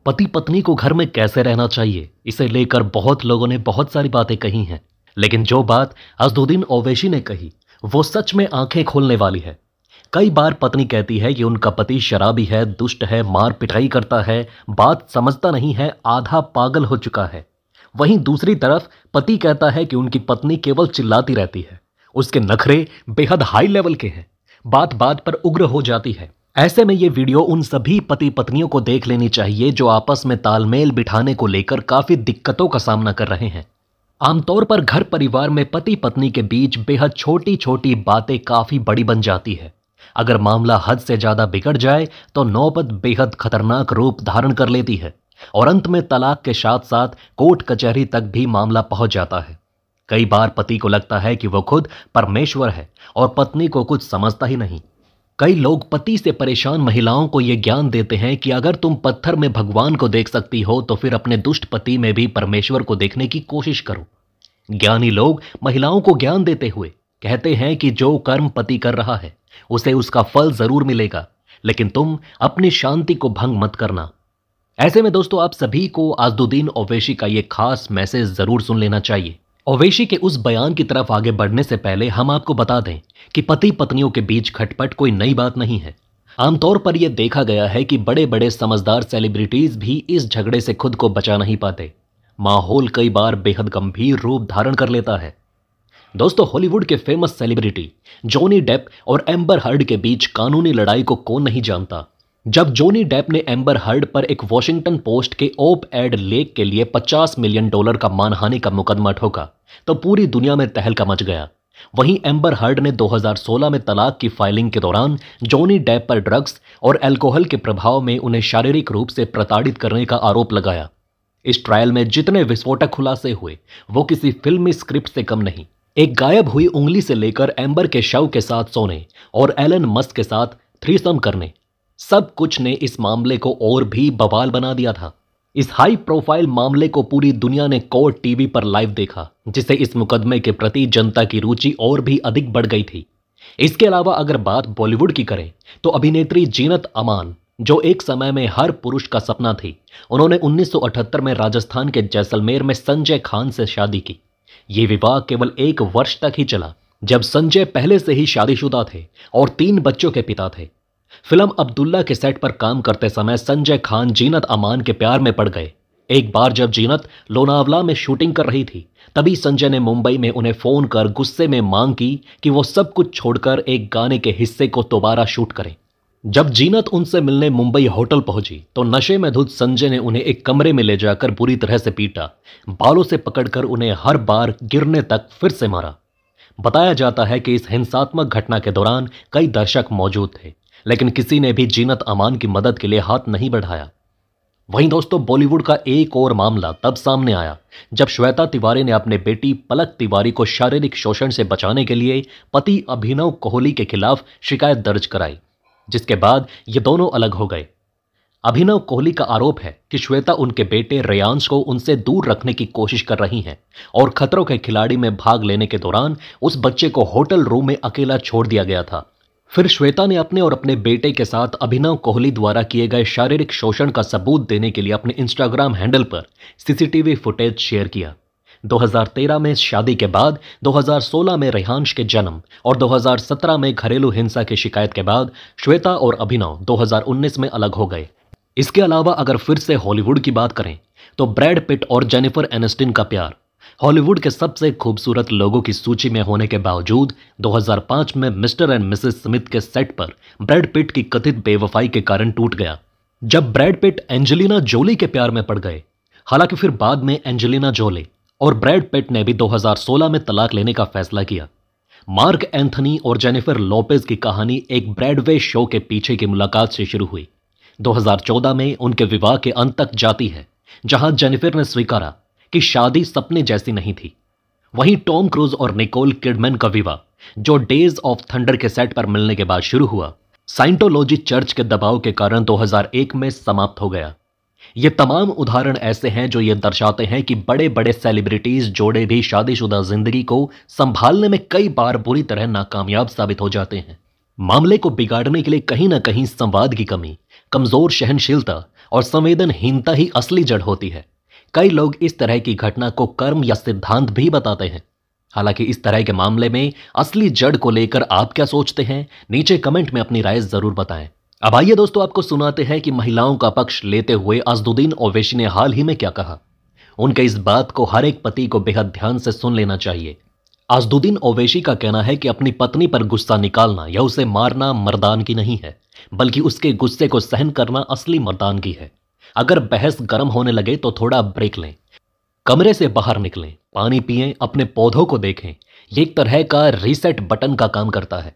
पति पत्नी को घर में कैसे रहना चाहिए, इसे लेकर बहुत लोगों ने बहुत सारी बातें कही हैं। लेकिन जो बात अज़दुद्दीन ओवैसी ने कही वो सच में आंखें खोलने वाली है। कई बार पत्नी कहती है कि उनका पति शराबी है, दुष्ट है, मार पिटाई करता है, बात समझता नहीं है, आधा पागल हो चुका है। वहीं दूसरी तरफ पति कहता है कि उनकी पत्नी केवल चिल्लाती रहती है, उसके नखरे बेहद हाई लेवल के हैं, बात बात पर उग्र हो जाती है। ऐसे में ये वीडियो उन सभी पति पत्नियों को देख लेनी चाहिए जो आपस में तालमेल बिठाने को लेकर काफी दिक्कतों का सामना कर रहे हैं। आमतौर पर घर परिवार में पति पत्नी के बीच बेहद छोटी छोटी बातें काफी बड़ी बन जाती है। अगर मामला हद से ज्यादा बिगड़ जाए तो नौबत बेहद खतरनाक रूप धारण कर लेती है और अंत में तलाक के साथ साथ कोर्ट कचहरी तक भी मामला पहुंच जाता है। कई बार पति को लगता है कि वो खुद परमेश्वर है और पत्नी को कुछ समझता ही नहीं। कई लोग पति से परेशान महिलाओं को यह ज्ञान देते हैं कि अगर तुम पत्थर में भगवान को देख सकती हो तो फिर अपने दुष्ट पति में भी परमेश्वर को देखने की कोशिश करो। ज्ञानी लोग महिलाओं को ज्ञान देते हुए कहते हैं कि जो कर्म पति कर रहा है उसे उसका फल जरूर मिलेगा, लेकिन तुम अपनी शांति को भंग मत करना। ऐसे में दोस्तों आप सभी को अज़दुद्दीन ओवैसी का यह खास मैसेज जरूर सुन लेना चाहिए। ओवैसी के उस बयान की तरफ आगे बढ़ने से पहले हम आपको बता दें कि पति पत्नियों के बीच खटपट कोई नई बात नहीं है। आमतौर पर यह देखा गया है कि बड़े बड़े समझदार सेलिब्रिटीज भी इस झगड़े से खुद को बचा नहीं पाते। माहौल कई बार बेहद गंभीर रूप धारण कर लेता है। दोस्तों हॉलीवुड के फेमस सेलिब्रिटी जॉनी डेप और एम्बर हर्ड के बीच कानूनी लड़ाई को कौन नहीं जानता। जब जॉनी डेप ने एम्बर हर्ड पर एक वॉशिंगटन पोस्ट के ओप एड लेख के लिए $50 मिलियन का मानहानि का मुकदमा ठोका तो पूरी दुनिया में तहलका मच गया। वहीं एम्बर हर्ड ने 2016 में तलाक की फाइलिंग के दौरान जॉनी डेप पर ड्रग्स और अल्कोहल के प्रभाव में उन्हें शारीरिक रूप से प्रताड़ित करने का आरोप लगाया। इस ट्रायल में जितने विस्फोटक खुलासे हुए वो किसी फिल्मी स्क्रिप्ट से कम नहीं। एक गायब हुई उंगली से लेकर एम्बर के शव के साथ सोने और एलन मस्क के साथ थ्रीसम करने, सब कुछ ने इस मामले को और भी बवाल बना दिया था। इस हाई प्रोफाइल मामले को पूरी दुनिया ने कोर्ट टीवी पर लाइव देखा, जिससे इस मुकदमे के प्रति जनता की रुचि और भी अधिक बढ़ गई थी। इसके अलावा अगर बात बॉलीवुड की करें तो अभिनेत्री जीनत अमान, जो एक समय में हर पुरुष का सपना थी, उन्होंने 1978 में राजस्थान के जैसलमेर में संजय खान से शादी की। ये विवाह केवल 1 वर्ष तक ही चला, जब संजय पहले से ही शादीशुदा थे और 3 बच्चों के पिता थे। फिल्म अब्दुल्ला के सेट पर काम करते समय संजय खान जीनत अमान के प्यार में पड़ गए। एक बार जब जीनत लोनावला में शूटिंग कर रही थी तभी संजय ने मुंबई में उन्हें फोन कर गुस्से में मांग की कि वो सब कुछ छोड़कर एक गाने के हिस्से को दोबारा शूट करें। जब जीनत उनसे मिलने मुंबई होटल पहुंची तो नशे में धुत संजय ने उन्हें एक कमरे में ले जाकर बुरी तरह से पीटा, बालों से पकड़कर उन्हें हर बार गिरने तक फिर से मारा। बताया जाता है कि इस हिंसात्मक घटना के दौरान कई दर्शक मौजूद थे, लेकिन किसी ने भी जीनत अमान की मदद के लिए हाथ नहीं बढ़ाया। वहीं दोस्तों बॉलीवुड का एक और मामला तब सामने आया जब श्वेता तिवारी ने अपने बेटी पलक तिवारी को शारीरिक शोषण से बचाने के लिए पति अभिनव कोहली के खिलाफ शिकायत दर्ज कराई, जिसके बाद ये दोनों अलग हो गए। अभिनव कोहली का आरोप है कि श्वेता उनके बेटे रेयांश को उनसे दूर रखने की कोशिश कर रही हैं और खतरों के खिलाड़ी में भाग लेने के दौरान उस बच्चे को होटल रूम में अकेला छोड़ दिया गया था। फिर श्वेता ने अपने और अपने बेटे के साथ अभिनव कोहली द्वारा किए गए शारीरिक शोषण का सबूत देने के लिए अपने इंस्टाग्राम हैंडल पर सीसीटीवी फुटेज शेयर किया। 2013 में शादी के बाद 2016 में रेयांश के जन्म और 2017 में घरेलू हिंसा की शिकायत के बाद श्वेता और अभिनव 2019 में अलग हो गए। इसके अलावा अगर फिर से हॉलीवुड की बात करें तो ब्रैड पिट और जेनिफर एनिस्टन का प्यार हॉलीवुड के सबसे खूबसूरत लोगों की सूची में होने के बावजूद 2005 में मिस्टर एंड मिसेस स्मिथ के सेट पर ब्रैड पिट की कथित बेवफाई के कारण टूट गया, जब ब्रैड पिट एंजेलिना जोली के प्यार में पड़ गए। हालांकि फिर बाद में एंजेलिना जोली और ब्रैड पिट ने भी 2016 में तलाक लेने का फैसला किया। मार्क एंथनी और जेनिफर लोपेज की कहानी एक ब्रॉडवे शो के पीछे की मुलाकात से शुरू हुई। 2014 में उनके विवाह के अंत तक जाती है, जहां जेनिफर ने स्वीकारा कि शादी सपने जैसी नहीं थी। वहीं टॉम क्रूज और निकोल किडमैन का विवाह, जो डेज ऑफ थंडर के सेट पर मिलने के बाद शुरू हुआ, साइंटोलॉजी चर्च के दबाव के कारण 2001 में समाप्त हो गया। ये तमाम उदाहरण ऐसे हैं जो ये दर्शाते हैं कि बड़े बड़े सेलिब्रिटीज जोड़े भी शादीशुदा जिंदगी को संभालने में कई बार बुरी तरह नाकामयाब साबित हो जाते हैं। मामले को बिगाड़ने के लिए कहीं ना कहीं संवाद की कमी, कमजोर सहनशीलता और संवेदनहीनता ही असली जड़ होती है। कई लोग इस तरह की घटना को कर्म या सिद्धांत भी बताते हैं। हालांकि इस तरह के मामले में असली जड़ को लेकर आप क्या सोचते हैं, नीचे कमेंट में अपनी राय जरूर बताएं। अब आइए दोस्तों, आपको सुनाते हैं कि महिलाओं का पक्ष लेते हुए असदुद्दीन ओवैसी ने हाल ही में क्या कहा। उनके इस बात को हर एक पति को बेहद ध्यान से सुन लेना चाहिए। असदुद्दीन ओवैसी का कहना है कि अपनी पत्नी पर गुस्सा निकालना या उसे मारना मर्दानगी नहीं है, बल्कि उसके गुस्से को सहन करना असली मर्दानगी है। अगर बहस गर्म होने लगे तो थोड़ा ब्रेक लें, कमरे से बाहर निकलें, पानी पिएं, अपने पौधों को देखें। ये एक तरह का रीसेट बटन का काम करता है।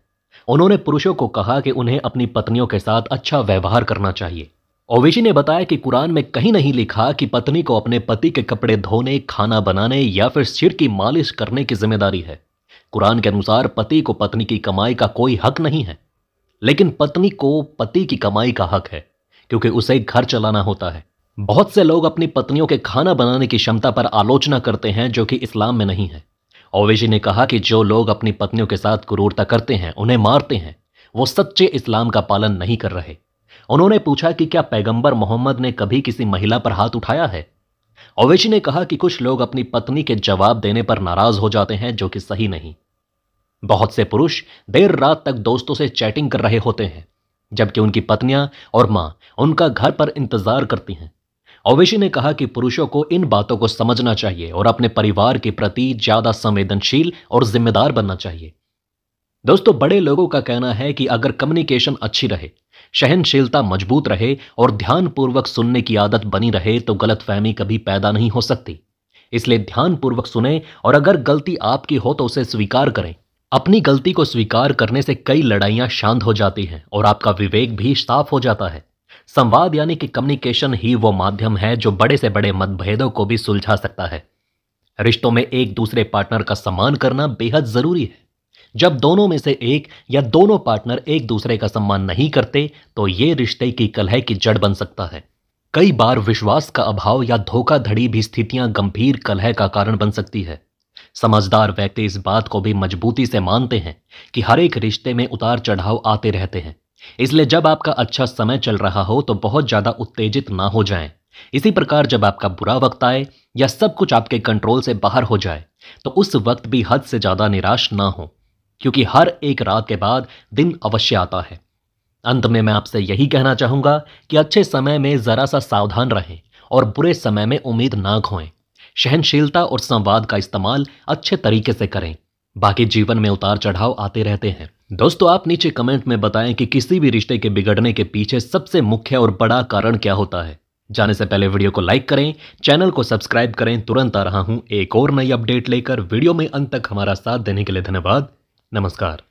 उन्होंने पुरुषों को कहा कि उन्हें अपनी पत्नियों के साथ अच्छा व्यवहार करना चाहिए। ओवैसी ने बताया कि कुरान में कहीं नहीं लिखा कि पत्नी को अपने पति के कपड़े धोने, खाना बनाने या फिर सिर की मालिश करने की जिम्मेदारी है। कुरान के अनुसार पति को पत्नी की कमाई का कोई हक नहीं है, लेकिन पत्नी को पति की कमाई का हक है, क्योंकि उसे घर चलाना होता है। बहुत से लोग अपनी पत्नियों के खाना बनाने की क्षमता पर आलोचना करते हैं, जो कि इस्लाम में नहीं है। ओवैसी ने कहा कि जो लोग अपनी पत्नियों के साथ क्रूरता करते हैं, उन्हें मारते हैं, वो सच्चे इस्लाम का पालन नहीं कर रहे। उन्होंने पूछा कि क्या पैगंबर मोहम्मद ने कभी किसी महिला पर हाथ उठाया है। ओवैसी ने कहा कि कुछ लोग अपनी पत्नी के जवाब देने पर नाराज हो जाते हैं, जो कि सही नहीं। बहुत से पुरुष देर रात तक दोस्तों से चैटिंग कर रहे होते हैं, जबकि उनकी पत्नियां और मां उनका घर पर इंतजार करती हैं। ओवैसी ने कहा कि पुरुषों को इन बातों को समझना चाहिए और अपने परिवार के प्रति ज्यादा संवेदनशील और जिम्मेदार बनना चाहिए। दोस्तों, बड़े लोगों का कहना है कि अगर कम्युनिकेशन अच्छी रहे, सहनशीलता मजबूत रहे और ध्यानपूर्वक सुनने की आदत बनी रहे तो गलतफहमी कभी पैदा नहीं हो सकती। इसलिए ध्यानपूर्वक सुने और अगर गलती आपकी हो तो उसे स्वीकार करें। अपनी गलती को स्वीकार करने से कई लड़ाइयां शांत हो जाती हैं और आपका विवेक भी साफ हो जाता है। संवाद यानी कि कम्युनिकेशन ही वो माध्यम है जो बड़े से बड़े मतभेदों को भी सुलझा सकता है। रिश्तों में एक दूसरे पार्टनर का सम्मान करना बेहद जरूरी है। जब दोनों में से एक या दोनों पार्टनर एक दूसरे का सम्मान नहीं करते तो ये रिश्ते की कलह की जड़ बन सकता है। कई बार विश्वास का अभाव या धोखाधड़ी भी स्थितियां गंभीर कलह का कारण बन सकती है। समझदार व्यक्ति इस बात को भी मजबूती से मानते हैं कि हर एक रिश्ते में उतार चढ़ाव आते रहते हैं। इसलिए जब आपका अच्छा समय चल रहा हो तो बहुत ज्यादा उत्तेजित ना हो जाएं। इसी प्रकार जब आपका बुरा वक्त आए या सब कुछ आपके कंट्रोल से बाहर हो जाए तो उस वक्त भी हद से ज्यादा निराश ना हो, क्योंकि हर एक रात के बाद दिन अवश्य आता है। अंत में मैं आपसे यही कहना चाहूंगा कि अच्छे समय में जरा सा सावधान रहें और बुरे समय में उम्मीद ना खोएं। सहनशीलता और संवाद का इस्तेमाल अच्छे तरीके से करें। बाकी जीवन में उतार चढ़ाव आते रहते हैं। दोस्तों, आप नीचे कमेंट में बताएं कि किसी भी रिश्ते के बिगड़ने के पीछे सबसे मुख्य और बड़ा कारण क्या होता है। जाने से पहले वीडियो को लाइक करें, चैनल को सब्सक्राइब करें। तुरंत आ रहा हूं एक और नई अपडेट लेकर। वीडियो में अंत तक हमारा साथ देने के लिए धन्यवाद। नमस्कार।